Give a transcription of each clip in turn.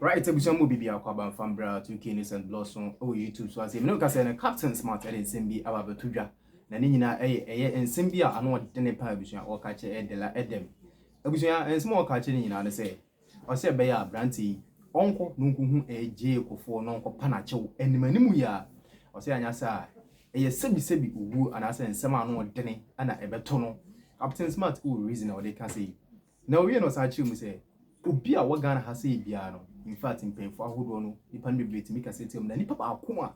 Right, ebusia mo bibia kwaba fambra 2K News and Blossom o YouTube so as you know ka say na Captain Smart e nsem bi ababetudwa na ni nyina eye nsem bi a ano de ne pa ebusia o ka che edela Edem ebusia nsem o ka che ni nyina ne say o say be ya branti onko nunkuhu JA Kuffour no nko panachew animanimu ya o say anya sa eye sebi uwu ana say nsem ano de ne ana ebeto no Captain Smart o reason o de ka say na we no sa chi mu say obi a wagana ha say bia no in fact in painful ahodo no nipa no be timi kaseti am na nipa ba akoma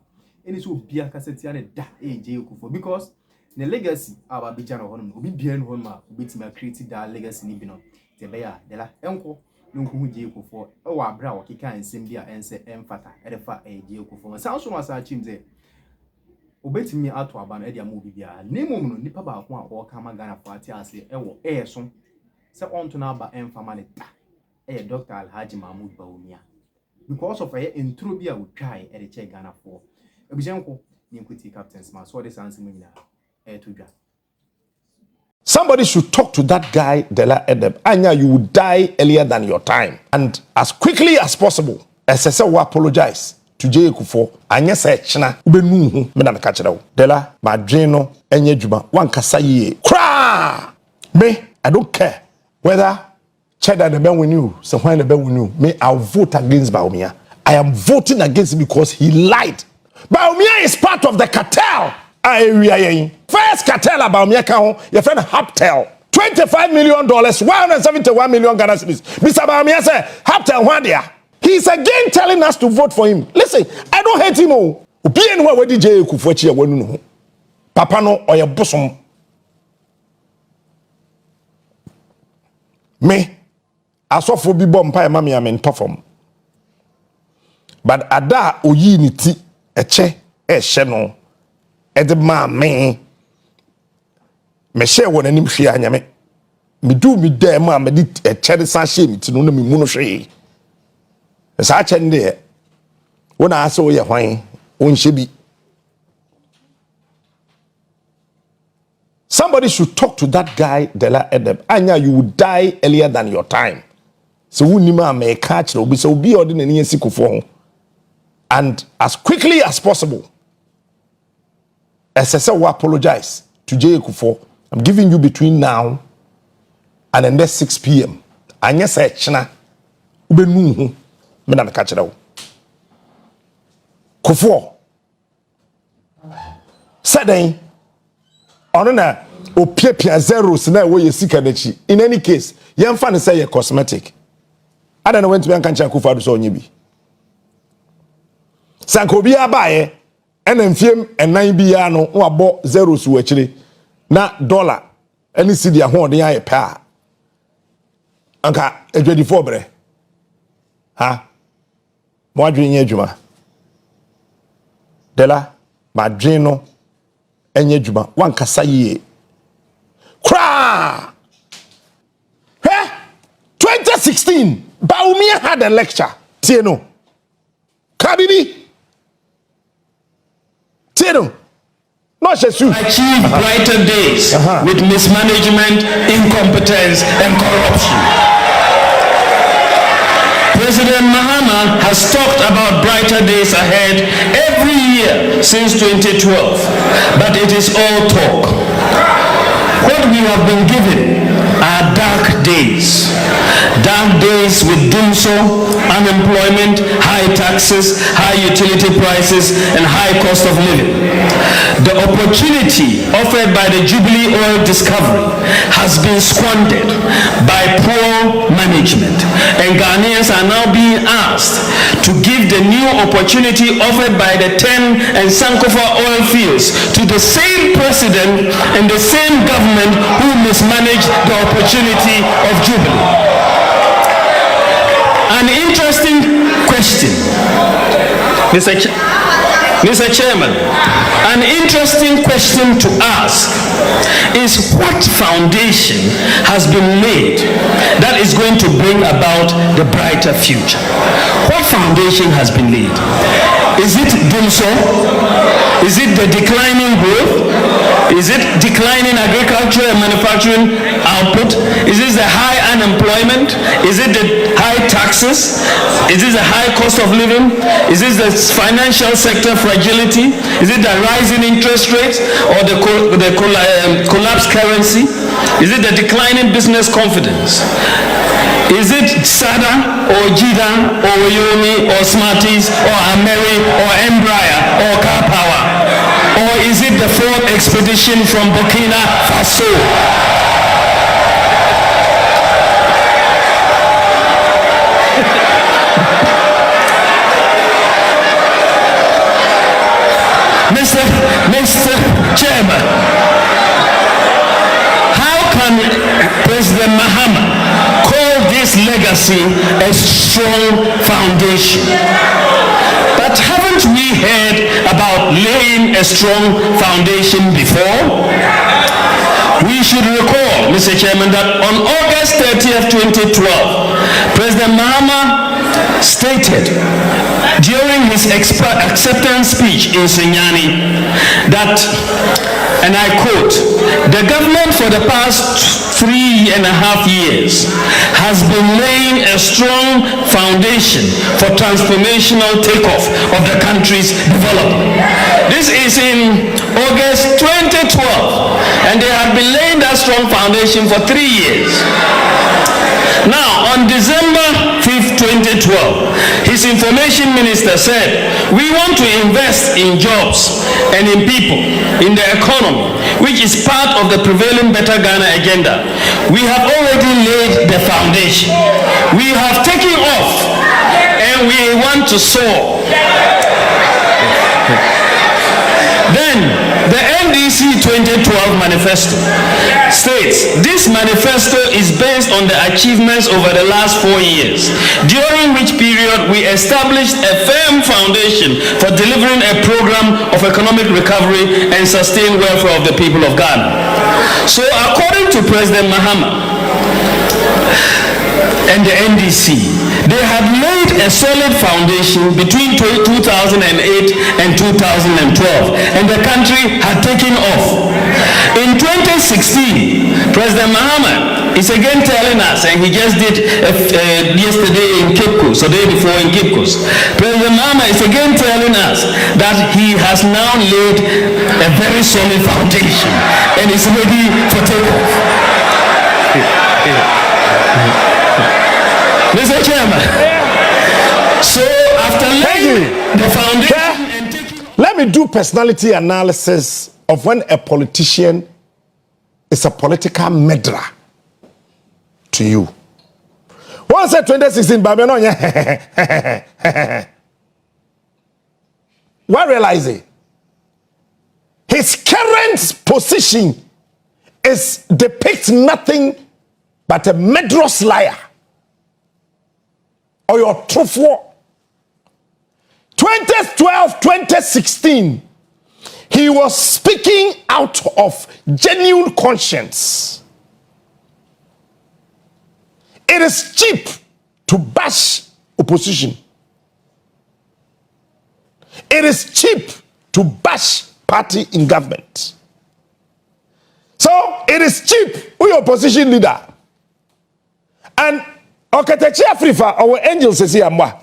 eni so bia kaseti ane da JA Kuffour because the legacy aba bija no hono obi bia no hono ma obetimi create that legacy ni bi no te be ya de la enko no nku JA Kuffour e wa abra wo keka ensem bia ense emfata e de fa JA Kuffour sa so no asa chimze obetimi ato aba no e de am obi bia nemom no nipa ba akoma o ka magana fo ati ase e wo so se onto na aba emfama ne da Dr. Alhaji Bawumia because of a intro bi a we try e de check Ghana for ebusenko ni nkuti Captain Smart so this answer me na to dwa. Somebody should talk to that guy Dela Edem. Anya, you will die earlier than your time and as quickly as possible. SSL will apologize to JA Kuffour. Anya say china ubenu hu me na me ka kire wo. Dela madwen no enye djuma wan kasa ye. Kra! Me, I don't care whether Cheddar the Ben win you, so when the Ben win you, me I'll vote against Bawumia. I am voting against him because he lied. Bawumia is part of the cartel. First cartel about Bawumia can your friend ap0l0gy. $25 million, 171 million Ghana cedis. Mr. Bawumia said, ap0l0gy one there. He's again telling us to vote for him. Listen, I don't hate him. Obi anywhere where JA Kuffour chi wanu no. Papa no or your bosom. Me asofo bi bom pa ma me mentofom but ada oyi ni ti eche ehye no ede ma me hye won anim hwe anyame me du mi da ma me di eche de sa hye mi ti no na me mu no hwe sa che nde wona ase wo ye hwan won hye bi. Somebody should talk to that guy Dela Edem. Anya, you will die earlier than your time. So we may catch no so be ordinary Kuffour and as quickly as possible. SSL will apologize to JA Kuffour. I'm giving you between now and the next 6 p.m. Anya say china ubenu me na me catch it. Kuffour said on opia zeros na we sika nachi. In any case, yemfa ne say cosmetic. I don't know when to be ankancha Kuffour so onye bi. Sanko bi abaye enamfiem enan bi ya no wo abo zeros wo akire na dollar any cedi ahoden aye pa. Anka edwedifo bre. Ha. Mo adwen ye adwuma. Dela madwen no enye djuma wan kasa ye kra 2016 Bawumia had a lecture tieno kabibi tieno no shesu achieve brighter days with mismanagement, incompetence and corruption. President Mahama has talked about brighter days ahead every year since 2012, but it is all talk. What we have been given are dark days. Dark days with doomso, unemployment, high taxes, high utility prices, and high cost of living. The opportunity offered by the Jubilee oil discovery has been squandered by poor management, and Ghanaians are now being asked to give the new opportunity offered by the 10 and Sankofa oil fields to the same president and the same government who mismanaged the opportunity of Jubilee. An interesting question, Mr. Chairman, an interesting question to ask is what foundation has been laid that is going to bring about the brighter future? What foundation has been laid? Is it DUMSO? Is it the declining growth? Is it declining agriculture and manufacturing output? Is it the high unemployment? Is it the high taxes? Is it the high cost of living? Is it the financial sector fragility? Is it the rising interest rates or the collapsed currency? Is it the declining business confidence? Is it SADA or JIDA or Yomi or Smarties or Ameri or Embraer or Car Power? Or is it the fourth expedition from Burkina Faso? Mr. Chairman, how can President Mahama call this legacy a strong foundation? But haven't we heard about laying a strong foundation before? We should recall, Mr. Chairman, that on August 30th, 2012, President Mahama stated during his acceptance speech in Senyani that, and I quote, "The government for the past 3.5 years has been laying a strong foundation for transformational takeoff of the country's development." This is in August 2012, and they have been laying that strong foundation for 3 years. Now, on December 5th, 2012, his information minister said, "We want to invest in jobs and in people, in the economy, which is part of the prevailing Better Ghana agenda. We have already laid the foundation. We have taken off and we want to soar." Then, the NDC 2012 manifesto states, "This manifesto is based on the achievements over the last 4 years, during which period we established a firm foundation for delivering a program of economic recovery and sustained welfare of the people of Ghana." So, according to President Mahama and the NDC, they had laid a solid foundation between 2008 and 2012, and the country had taken off. In 2016, President Mahama is again telling us, and he just did yesterday in Cape Coast, or the day before in Cape Coast, President Mahama is again telling us that he has now laid a very solid foundation and is ready for takeoff. Mr. Chairman, so after laying the foundation and taking... Let me do personality analysis of when a politician is a political murderer to you. Once at 2016, what realize it? His current position depicts nothing but a murderous liar. Or your truthful. 2012, 2016, he was speaking out of genuine conscience. It is cheap to bash opposition. It is cheap to bash party in government. So it is cheap with your opposition leader. And Okatechi Afrifa our angels say amwa.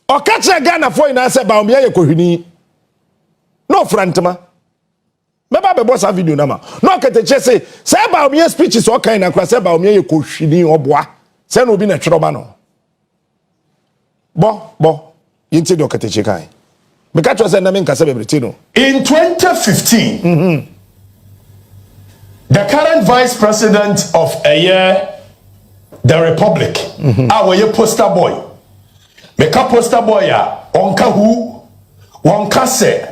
Okacha Ghana for in answer Bawumia ye kohini. No frantama. Meba be boss video na ma. No Okatechi say Bawumia speech is okay na kwa say Bawumia ye kohini obwa. Say no bi na tworoba no. Bo yinti do Okatechi kai. Because was na me nkasa bebrete no. In 2015, the current vice president of the Republic, our poster boy, make a poster boy ya, onka who, onka se,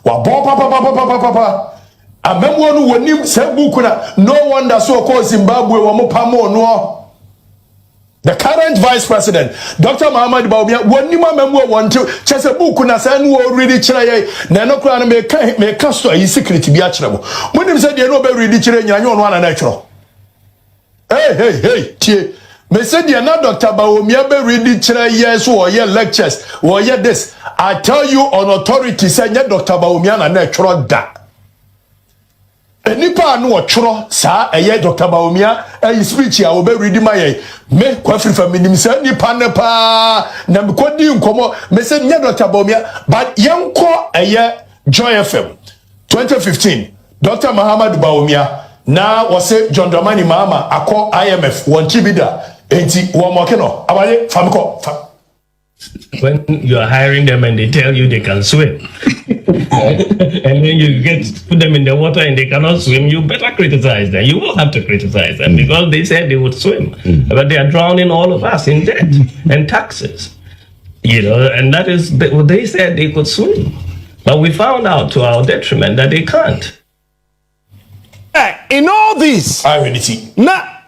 wa bo papa, a memonu wanim sebukuna, no wonder so called Zimbabwe wa mopamo no. The current vice president, Dr. Muhammad Bawumia, wanima memwe wantu, chese bukuna sa nu already chire, na no kura na me kasto yi secret bi a chirebo. Munim se de no be ready chire nyanyo no ana na chiro. Hey, tie. Me said you're not Dr. Bawumia be ready years or year lectures or year this. I tell you on authority, say Dr. Bawumia na natural da. Enipa no chro sa eye Dr. Bawumia speech ya obe ready my me kwafri faminim say nipa ne pa na me kodi nkomo me say nya Dr. Bawumia but yenko eye Joy FM 2015 Dr. Muhammad Bawumia na wase John Dramani Mahama akọ IMF won chibida enti won mokeno abaye famko when you are hiring them and they tell you they can swim and then you put them in the water and they cannot swim, you better criticize them. You will have to criticize them because they said they would swim, but they are drowning all of us in debt and taxes, and that is what they said they could swim, but we found out to our detriment that they can't. In all this irony na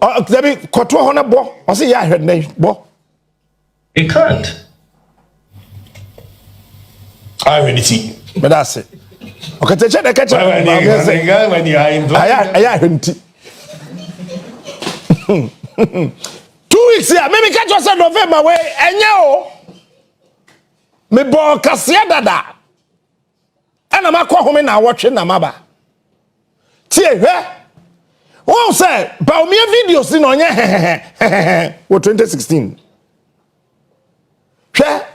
debi koto hona bo o say ya hwede bo they can't. Irony. But that's it. Okay, te check the catch. When you are in I 2 weeks here, maybe catch us in November way enye me bo kasia dada. Ana makwa home na watch na maba. Tie hwe. Won say Bawumia videos ni onye wo 2016.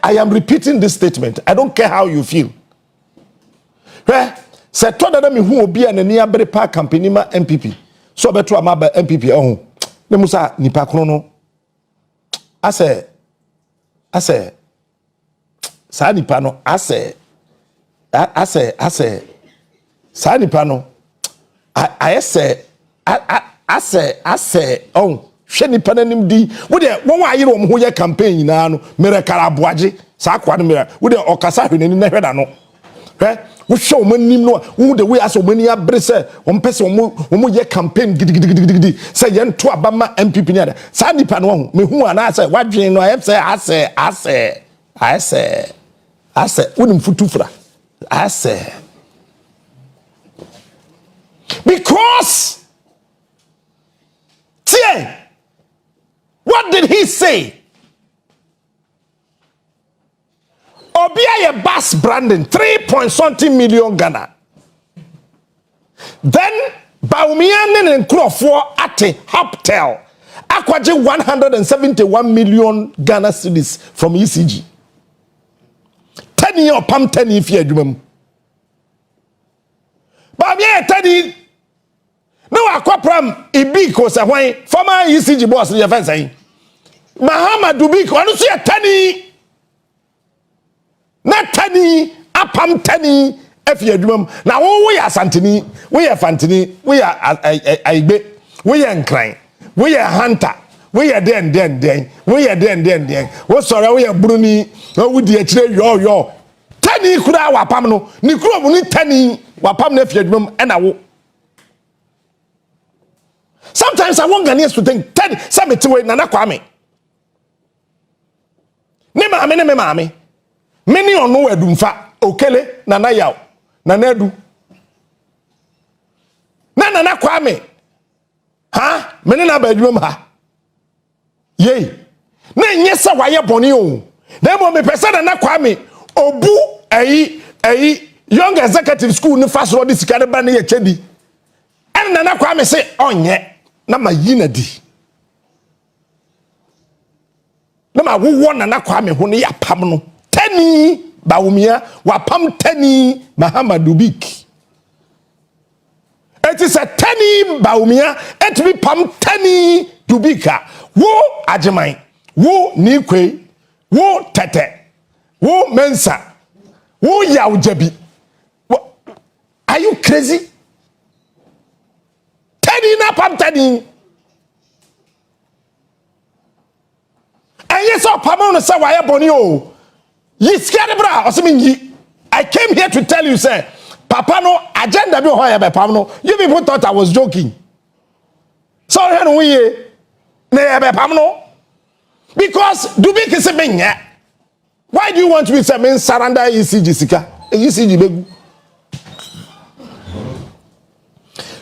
I am repeating this statement. I don't care how you feel. Se to da me hu obi anani abere pa campaign ma MPP. So beto amaba MPP ehun. Ne musa nipa krono no. Ase sa nipa no ase sa nipa no ase oh hwe nipa nanim di wo de won wa yire wo ho ye campaign na no mere karaboaje sa kwa no mere wo de okasa hwe nani na hwe da no wo hwe o manim no wo de we aso mani abre se wo pese wo ye campaign gidigidi se ye nto abama MPP ni ada sa nipa no ho me hu ana se wadwen no ase wonim futufra ase because tie. What did he say? Obia ye bus branding 3.something million Ghana. Then Bawumia and Kuffour at ap0l0gy akwaje 171 million Ghana cedis from ECG. 10 year pam 10 if you adwumam. Bawumia 10 no akwapram ibiko se hwan former ECG boss ye fan say Muhammad Dubiko anu so ye tani na tani apam tani afi adwumam na wo ye asantini wo ye fantini wo ye aigbe wo ye nkran wo ye hunter wo ye den wo ye den wo sore wo ye bruni wo di akire yo tani kura wapam no ni kuro mu ni tani wapam na afi adwumam na wo. Sometimes I want Ghanaians to think, Ted, Samitiwe, Nana Kwame. Ne mame. Many on no edumfa, Okele, Nana Yao, Nanedu. Nana Kwame. Ha? Many na bedroom ha. Yea. Ne yesa waya bonio. Nemo me pesa Nana Kwame. Obu young executive school ni fast road is careba ne ye chedi. And Nana Kwame say, onye. Na ma yina di na ma wo Nana Kwame ho ne yapam no tani Bawumia wapam tani Muhammad Dubik it is a tani Bawumia et bi pam tani Dubika wo ajeman wo nikwe wo tete wo mensa wo yawjabi. Are you crazy? Na pam tani and yes pam no say why boni o yi scared bra o se yi. I came here to tell you say papa no agenda bi ho ya be pam no. You people thought I was joking. So here we na ya be pam no because Dubik is a. Why do you want me to say men surrender ECG sika ECG begu?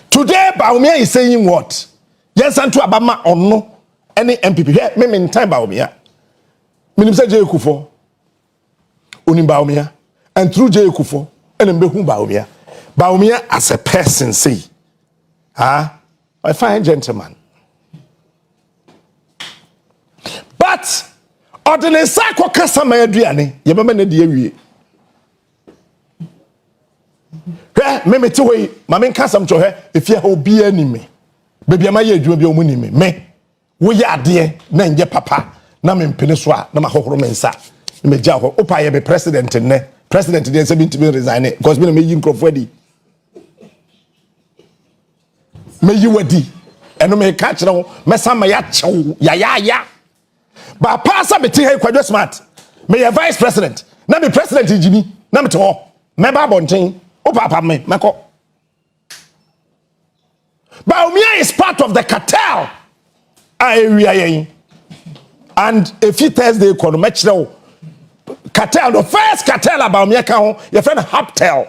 Today, Bawumia is saying what? Yes, and to Abama or no. any MPP here me in time Bawumia me say JA Kuffour unim Bawumia and through JA Kuffour and mbehu Bawumia as a person say a fine gentleman but ordinary sako kasa ma aduane ye bema na de awie me mete hoyi ma men kasam cho he efia ho bia ni me bebia ma ye adwuma bia omuni me wo ya ade na nje papa na me mpene so a na ma hohoro me nsa me gya ho opa ye be president ne president dey 70 resign because me yi nkrofo adi me yi wadi eno me ka kire ho me sa ma ya chew ya ba pasa me te he kwadwo smart me ye vice president na me president jimi na me te ho me ba bonten papa me meko Bawumia is part of the cartel area and if you Thursday kono mechro cartel the first cartel Bawumia ka ho your friend ap0l0gy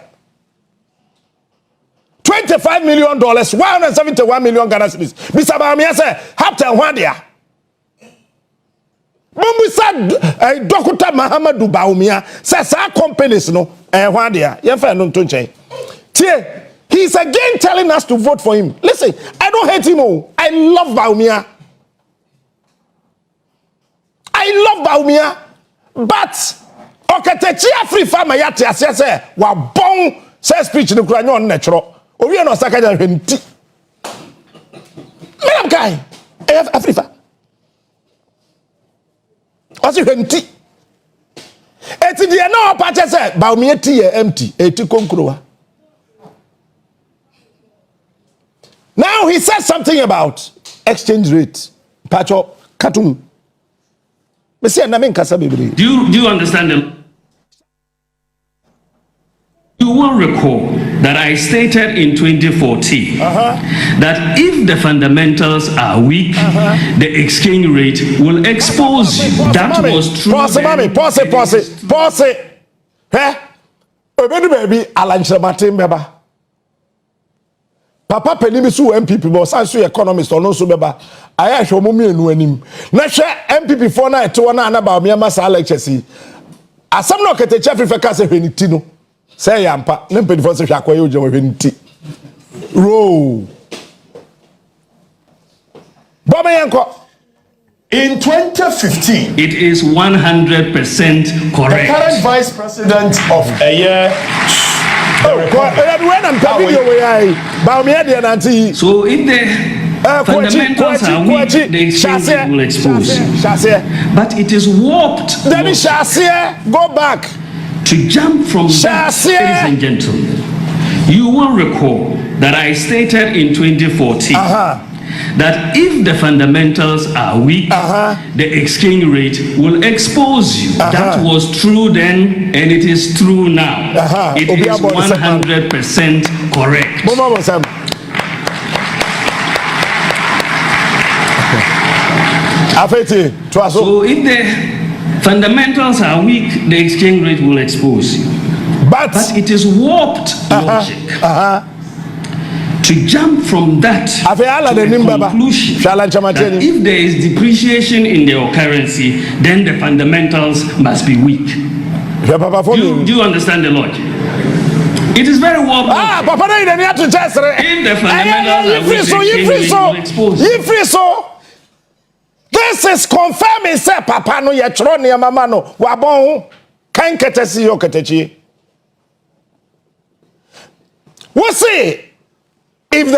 $25 million 171 million Ghana cedis Mr. Bawumia say ap0l0gy ho dia Musa Dr. Mahamadou Bawumia says our companies no ho dia ye fa no tonchen tie he's again telling us to vote for him. Listen, I don't hate him. I love Bawumia. But okatechia free farmer yate asese wa bon say speech no kura nyon natural. Owi no saka ja hwenti. Me guy, Africa. What's hwenti? Eti de na opache say Bawumia ti empty. Eti konkrowa. Now he says something about exchange rate. Pacho Katum. Do you understand them? You will recall that I stated in 2014 that if the fundamentals are weak, the exchange rate will expose you. That was true. Pause it. Baby, Alancha Martin Beba. Papa penimi su MPP bo san su economist ono so beba aya hwe mo mienu anim na hwe MPP for na eto na na Bawumia masa lecture si asam no ketecha Africa ka se hweniti no say yampa na mpedi for se hwe akoye oje hweniti ro Baba yanko in 2015 it is 100% correct. The current vice president of a year So if the fundamentals are weak, the exchange will expose you. But it is warped. Go back. To jump from that, ladies and gentlemen, you will recall that I stated in 2014 that if the fundamentals are weak, the exchange rate will expose you. That was true then, and it is true now. It is 100% correct. So if the fundamentals are weak, the exchange rate will expose you. But it is warped logic. To jump from that to the conclusion that if there is depreciation in your currency, then the fundamentals must be weak. Do you understand the logic? It is very well. If the fundamentals are weak, the exchange rate will expose you. This is confirming say papa no ye chro ne mama no wabon kan ketesi yo ketechi. We see if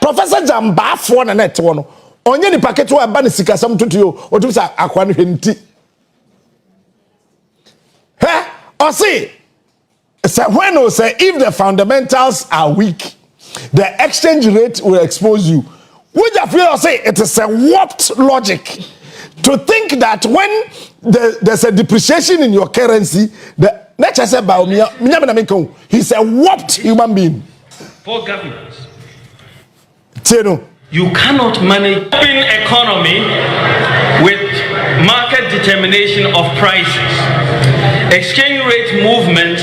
Professor Jamba for na net no onye ni packet wa ba ne sikasam tutuyo otum sa akwa no hwenti or see when we say if the fundamentals are weak, the exchange rate will expose you. Would you feel say it is a warped logic to think that when there's a depreciation in your currency, the nature said Bawumia, he's a warped human being. For governments, you cannot manage open economy with market determination of prices. Exchange rate movements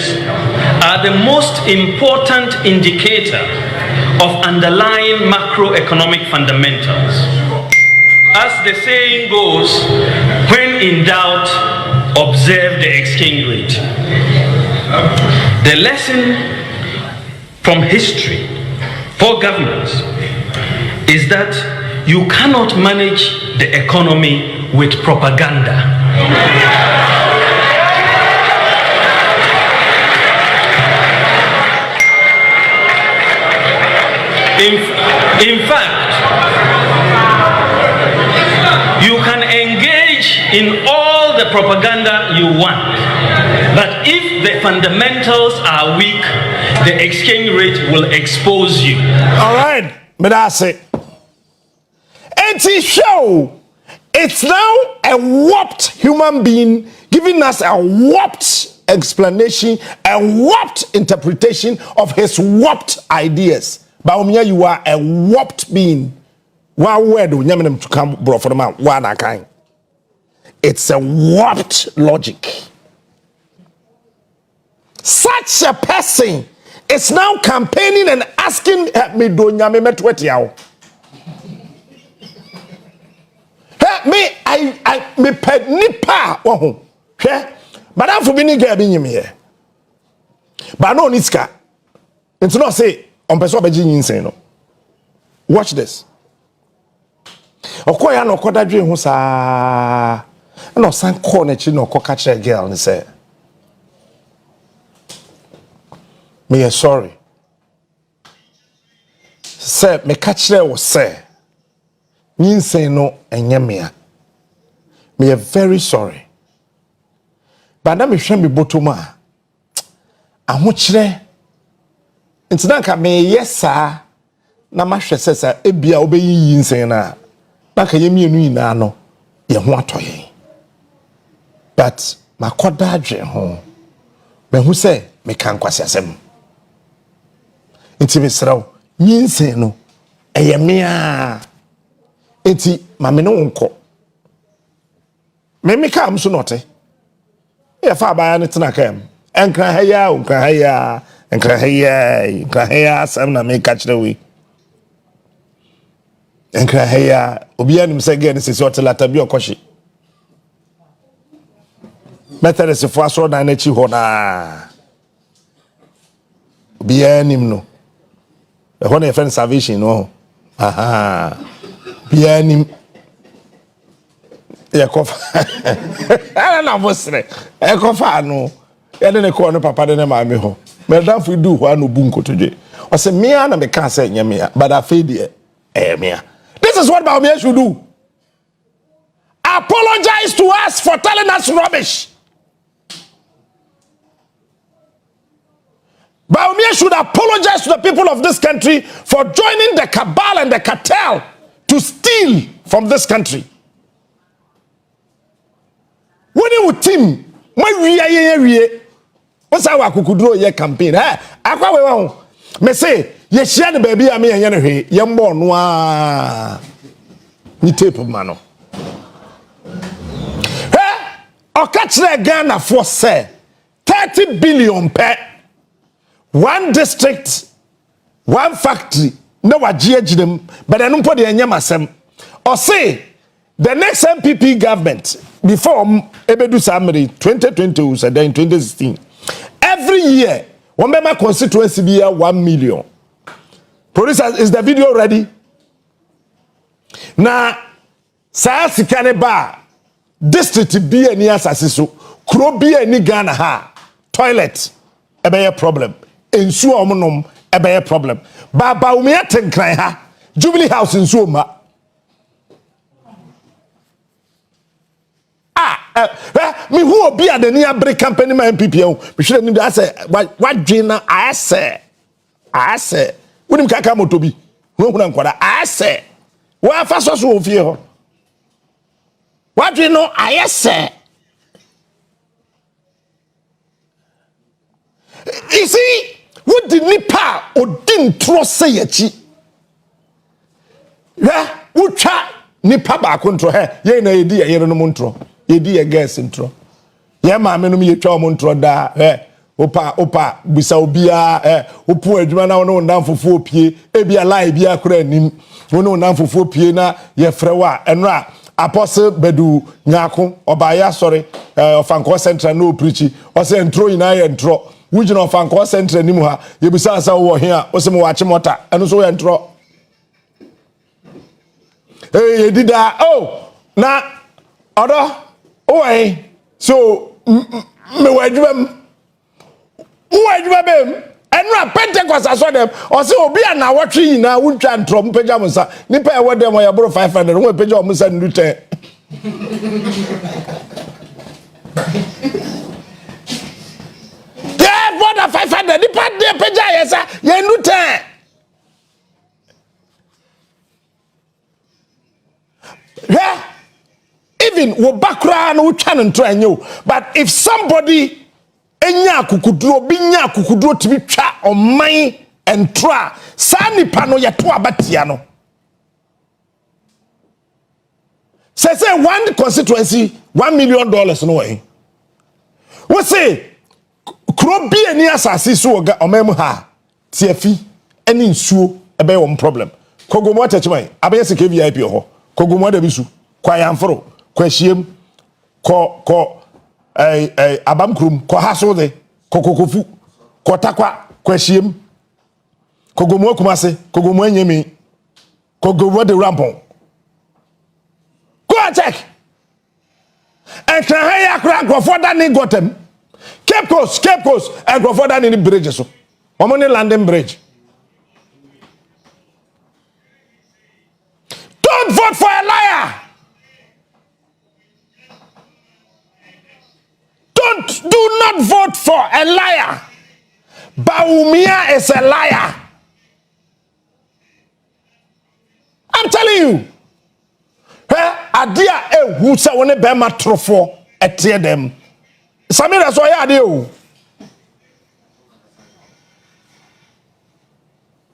are the most important indicator of underlying macroeconomic fundamentals. As the saying goes, when in doubt, observe the exchange rate. The lesson from history for governments is that you cannot manage the economy with propaganda. In fact, you can engage in all the propaganda you want, but if the fundamentals are weak, the exchange rate will expose you. All right, but that's it. Show. It's now a warped human being giving us a warped explanation, a warped interpretation of his warped ideas. Bawumia, you are a warped being. One word to come bro for the man. One kind. It's a warped logic. Such a person is now campaigning and asking me do nyame metwetiao. Me pet nipa wohu hwe madam for bini ga bi nyim here but no niska into no say on person obeji nyinsen no. Watch this. Okoya no kodadwe hu saa na osan call na chi no koka kire girl ni say me sorry say me ka kire wo say nyinsen no enyemea. Me are very sorry. But na me hwe me botoma. Ahokyere. Ntinanka me yesa na mahwe sesa ebia obeyi yinsen na. Na ka yemienu ina no ye ho atoye. But makoda adwe ho. Me hu se me kan kwase asem. Nti me sraw yinsen no eyemea. Enti mame no nko. Me kam so note. E fa ba ya tena kam. Enkran haya, unkran haya, enkran haya sam na me ka kire we. Enkran haya, obi anim se ge ne se hotelata bi okohye. Methodist fo aso na na chi ho na. Obi anim no. E ho na friend salvation no. Aha. Bi anim Yakofa. I don't know what's it. Yakofa no. Ya de ne ko no papa de ne maame ho. Me dan fu du ho anu bunko toje. O se me na me kan say nyame but I feel the me. This is what Bawumia should do. Apologize to us for telling us rubbish. Bawumia should apologize to the people of this country for joining the cabal and the cartel to steal from this country. When you team, when we what's our kukudro ye campaign? Akwa we won. Me say, ye share the baby ami yen hwe, ye mbo noa. Ni tape mano. Okachre Ghana for say 30 billion per one district, one factory. No wa GH them, but I don't put the enyamasem. Or say the next MPP government before Ebedu Samri 2020 said in 2016 every year one member constituency be 1 million. Producer, is the video ready? Now sa sikane ba district be any asasiso kro be any Ghana ha toilet ebe problem ensu omonom ebe problem Bawumia tenkran ha Jubilee House ensu ma me who be at the near break company my MPP we should need to say what Gina I say we nim kaka moto bi hu nkwada I say wa fa so so ofie ho what Gina I say you see what the nipa odin tro say yachi utwa nipa ba ko ntro he ye na edi ye no mo ntro ye di ye gas ntro ye ma me no ye twa mo ntro da opa bisa obia opu adwuma na wono ndam fofo pie ebia lie bia kura anim wono ndam fofo pie na ye frewa enra apostle bedu nyako obaya sorry ofanko central no preach o say entro ina ye entro wujina ofanko central nim ha ye bisa asa wo he a o se mo wache mota eno so ye entro ye dida na odo so me wadwam bem enra Pentecost aso dem o se obi ana wotwe yina wutwa ntrom pagya musa nipa e wodem o yabro 500 wo pagya musa ndute more than 500 nipa de pagya yesa ye ndute even wo bakra na wutwa ntro anyo but if somebody enya kukuduro binya kukuduro tibi twa oman entra sa nipa no yeto abatia no say one constituency $1 million no way we say kro bi ani asase so oga omam ha tiafi eni nsuo ebe wo problem kogomo atachman abayese KVIP ho kogomo da bisu kwa yamforo kwa hiem ko abam krum ko haso de kokokofu ko takwa kwahiem kogomo akumase kogomo anyemi kogomo de rampon go check and can haya kra for that ni gotem Cape Coast and go for that ni bridge so omoni landing bridge. Don't vote for a liar. Do not vote for a liar. Bawumia is a liar. I'm telling you. Adia who say when be matrofo etie dem. Samira so ya ade o.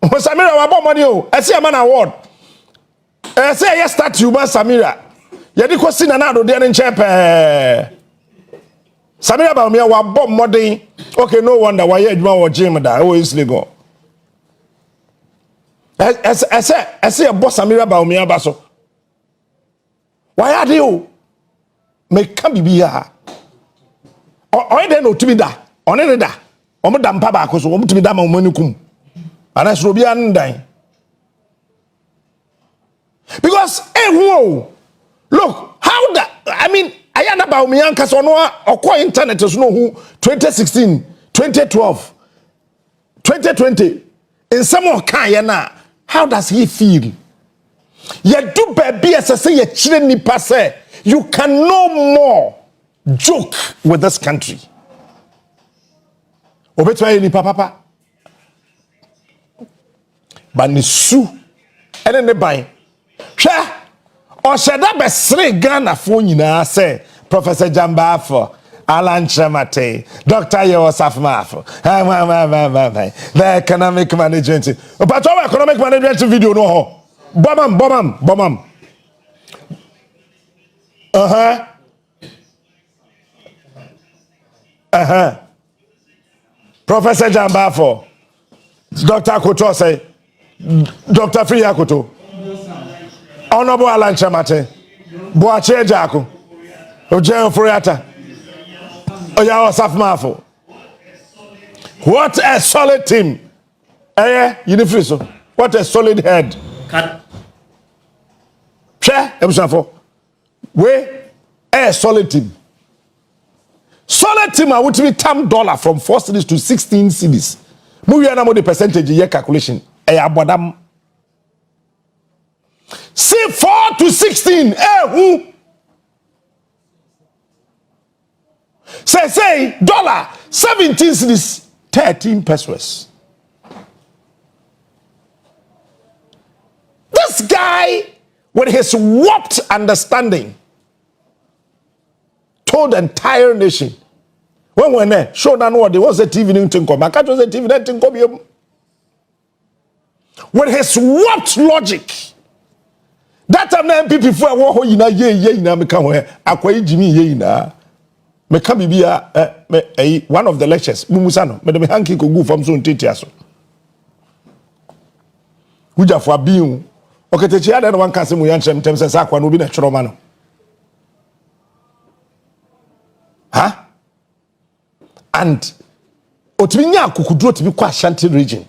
Samira wa bo money o. Ese man award. Say yes statue ba Samira. Ye di ko sina na do de nche pe. Samira Bawumia wa bomb modern. Okay, no wonder why you wa gym da. Oh, easily go. I say a boss Samira Bawumia baso. Why are you? Make can be here. Or then no to be da. On any da. Omo dampa ba ko so omo to be da ma money kum. Anas robi an dan. Because look, how that I mean ayana Bawumia nka no okọ internet so no hu 2016 2012 2020 in some of kan na how does he feel? You do baby as I say you chire nipa say you can no more joke with this country. Obetwa nipa papa banisu ene ne ban hwe o sheda be sre Ghana fo nyina say Professor Jambafo, Alan Chamate, Dr. Yosafmafo, the economic management. But our economic management video no. Bomam. Professor Jambafo, Dr. Koto say, Dr. Freya Koto, Honorable Alan Chamate, Boache Jaco. Ojeyo Furiata. Oya Osafmafo. What a solid team. Unifiso. What a solid head. Cut. Share Ebusafo. We a solid team. Solid team I would be $10 from 4 cities to 16 cities. Move your number the percentage year calculation. Abodam. See 4 to 16. Who? Say dollar 17 cities 13 pesos. This guy with his warped understanding told the entire nation when there show down what there was a TV in come. I can't was a TV that come with his warped logic. That time MPP for a war ye na me come where akwa Jimmy ye na. me ka bibia one of the lectures mumusa no me de me hanky ko gu fam so ntetia so huja fo abiu oketechi ada no wan kan se mu yan chem tem se sa kwa no bi na choroma no and otimi nya akukuduro tibi kwa Ashanti region